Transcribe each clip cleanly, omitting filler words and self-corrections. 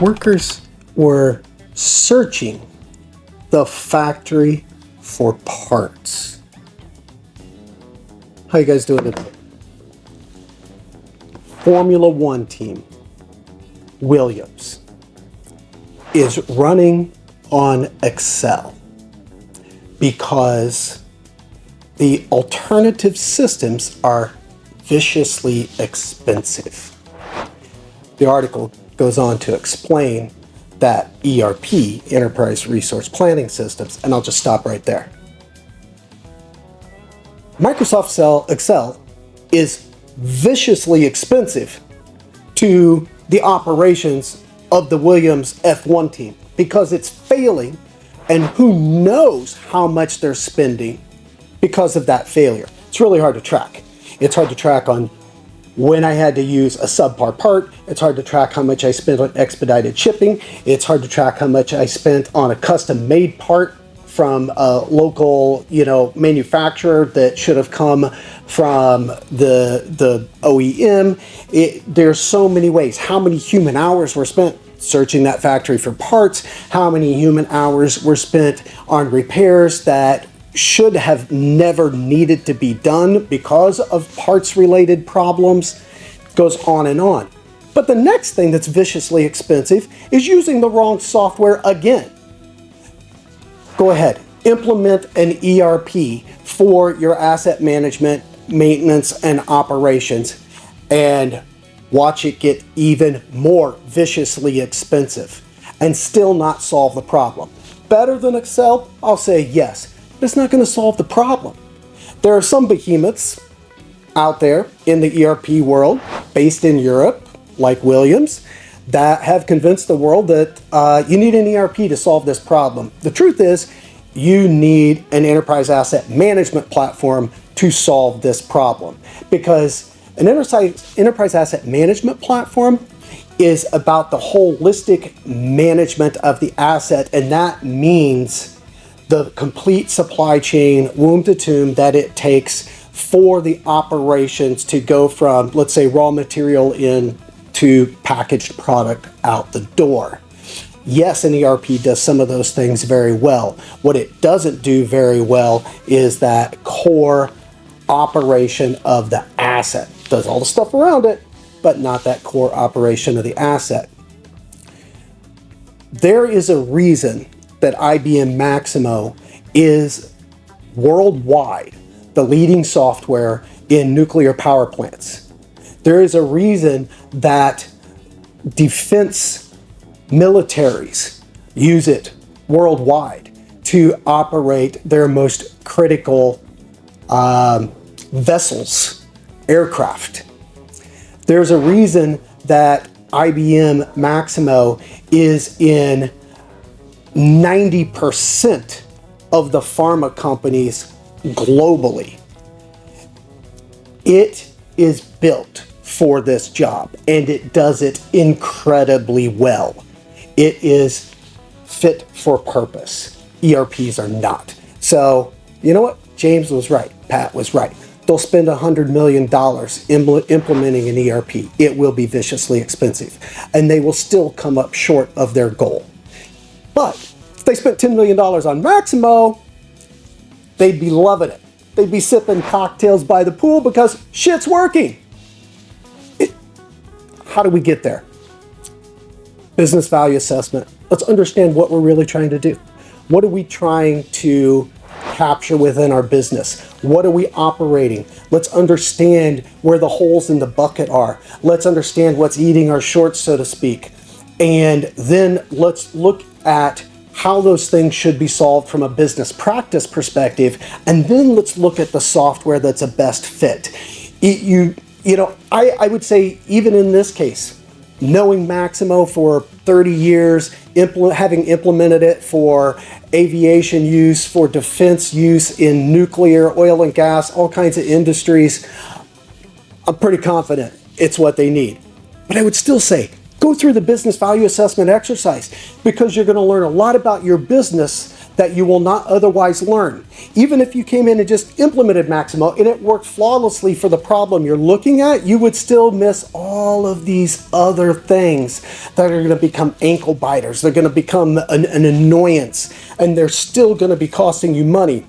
workers were searching the factory for parts. How you guys doing today? Formula One team, Williams, is running on Excel because the alternative systems are viciously expensive. The article goes on to explain that ERP, Enterprise Resource Planning Systems, and I'll just stop right there. Microsoft Excel is viciously expensive to the operations of the Williams F1 team because it's failing, and who knows how much they're spending because of that failure. It's really hard to track. It's hard to track on when I had to use a subpar part. It's hard to track how much I spent on expedited shipping. It's hard to track how much I spent on a custom-made part from a local, manufacturer that should have come from the OEM. There's so many ways. How many human hours were spent searching that factory for parts? How many human hours were spent on repairs that should have never needed to be done because of parts-related problems? It goes on and on. But the next thing that's viciously expensive is using the wrong software again. Go ahead, implement an ERP for your asset management, maintenance, and operations, and watch it get even more viciously expensive and still not solve the problem. Better than Excel? I'll say yes. It's not going to solve the problem. There are some behemoths out there in the ERP world, based in Europe, like Williams, that have convinced the world that you need an ERP to solve this problem. The truth is, you need an enterprise asset management platform to solve this problem, because an enterprise asset management platform is about the holistic management of the asset, and that means the complete supply chain, womb to tomb, that it takes for the operations to go from, let's say, raw material in to packaged product out the door. Yes, an ERP does some of those things very well. What it doesn't do very well is that core operation of the asset. It does all the stuff around it, but not that core operation of the asset. There is a reason that IBM Maximo is worldwide the leading software in nuclear power plants. There is a reason that defense militaries use it worldwide to operate their most critical vessels, aircraft. There's a reason that IBM Maximo is in 90% of the pharma companies globally. It is built for this job, and it does it incredibly well. It is fit for purpose. ERPs are not. So, you know what? James was right. Pat was right. They'll spend $100 million implementing an ERP. It will be viciously expensive, and they will still come up short of their goal. But if they spent $10 million on Maximo, they'd be loving it. They'd be sipping cocktails by the pool because shit's working. How do we get there? Business value assessment. Let's understand what we're really trying to do. What are we trying to capture within our business? What are we operating? Let's understand where the holes in the bucket are. Let's understand what's eating our shorts, so to speak. And then let's look at how those things should be solved from a business practice perspective. And then let's look at the software that's a best fit. I would say, even in this case, knowing Maximo for 30 years, having implemented it for aviation use, for defense use in nuclear, oil and gas, all kinds of industries, I'm pretty confident it's what they need. But I would still say, go through the business value assessment exercise, because you're going to learn a lot about your business that you will not otherwise learn. Even if you came in and just implemented Maximo and it worked flawlessly for the problem you're looking at, you would still miss all of these other things that are going to become ankle biters. They're going to become an annoyance, and they're still going to be costing you money.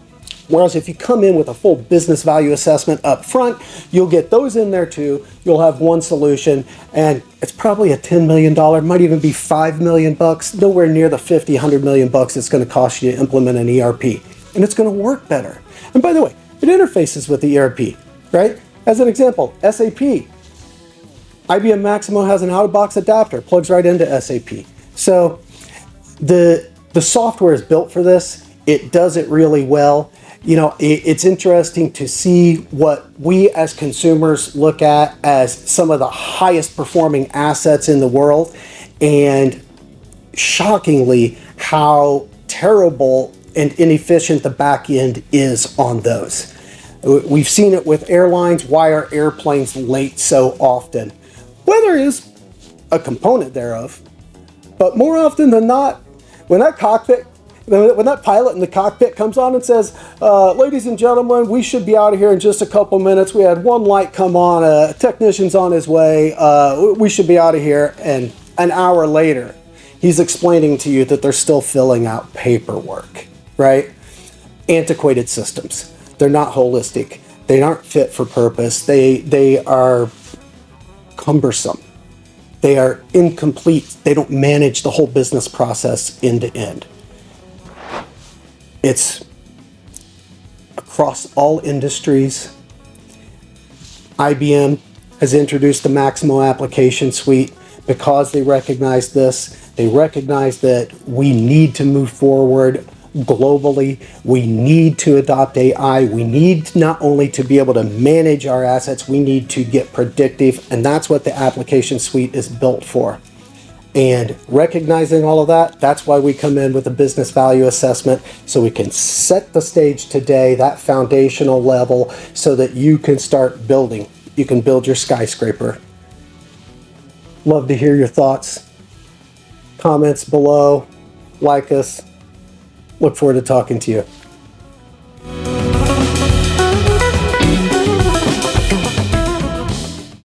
Whereas if you come in with a full business value assessment up front, you'll get those in there too. You'll have one solution, and it's probably a $10 million, might even be $5 million, nowhere near the 50, 100 million bucks it's going to cost you to implement an ERP. And it's going to work better. And by the way, it interfaces with the ERP, right? As an example, SAP. IBM Maximo has an out-of-box adapter, plugs right into SAP. So the software is built for this. It does it really well. You know, it's interesting to see what we as consumers look at as some of the highest performing assets in the world, and shockingly how terrible and inefficient the back end is on those. We've seen it with airlines. Why are airplanes late so often? Weather is a component thereof, but more often than not, when that pilot in the cockpit comes on and says, ladies and gentlemen, we should be out of here in just a couple minutes. We had one light come on, a technician's on his way. We should be out of here. And an hour later, he's explaining to you that they're still filling out paperwork, right? Antiquated systems. They're not holistic. They aren't fit for purpose. They are cumbersome. They are incomplete. They don't manage the whole business process end to end. It's across all industries. IBM has introduced the Maximo Application Suite because they recognize this. They recognize that we need to move forward globally. We need to adopt AI. We need not only to be able to manage our assets, we need to get predictive, and that's what the Application Suite is built for. And recognizing all of that, that's why we come in with a business value assessment, so we can set the stage today, that foundational level, so that you can start building. You can build your skyscraper. Love to hear your thoughts. Comments below. Like us. Look forward to talking to you.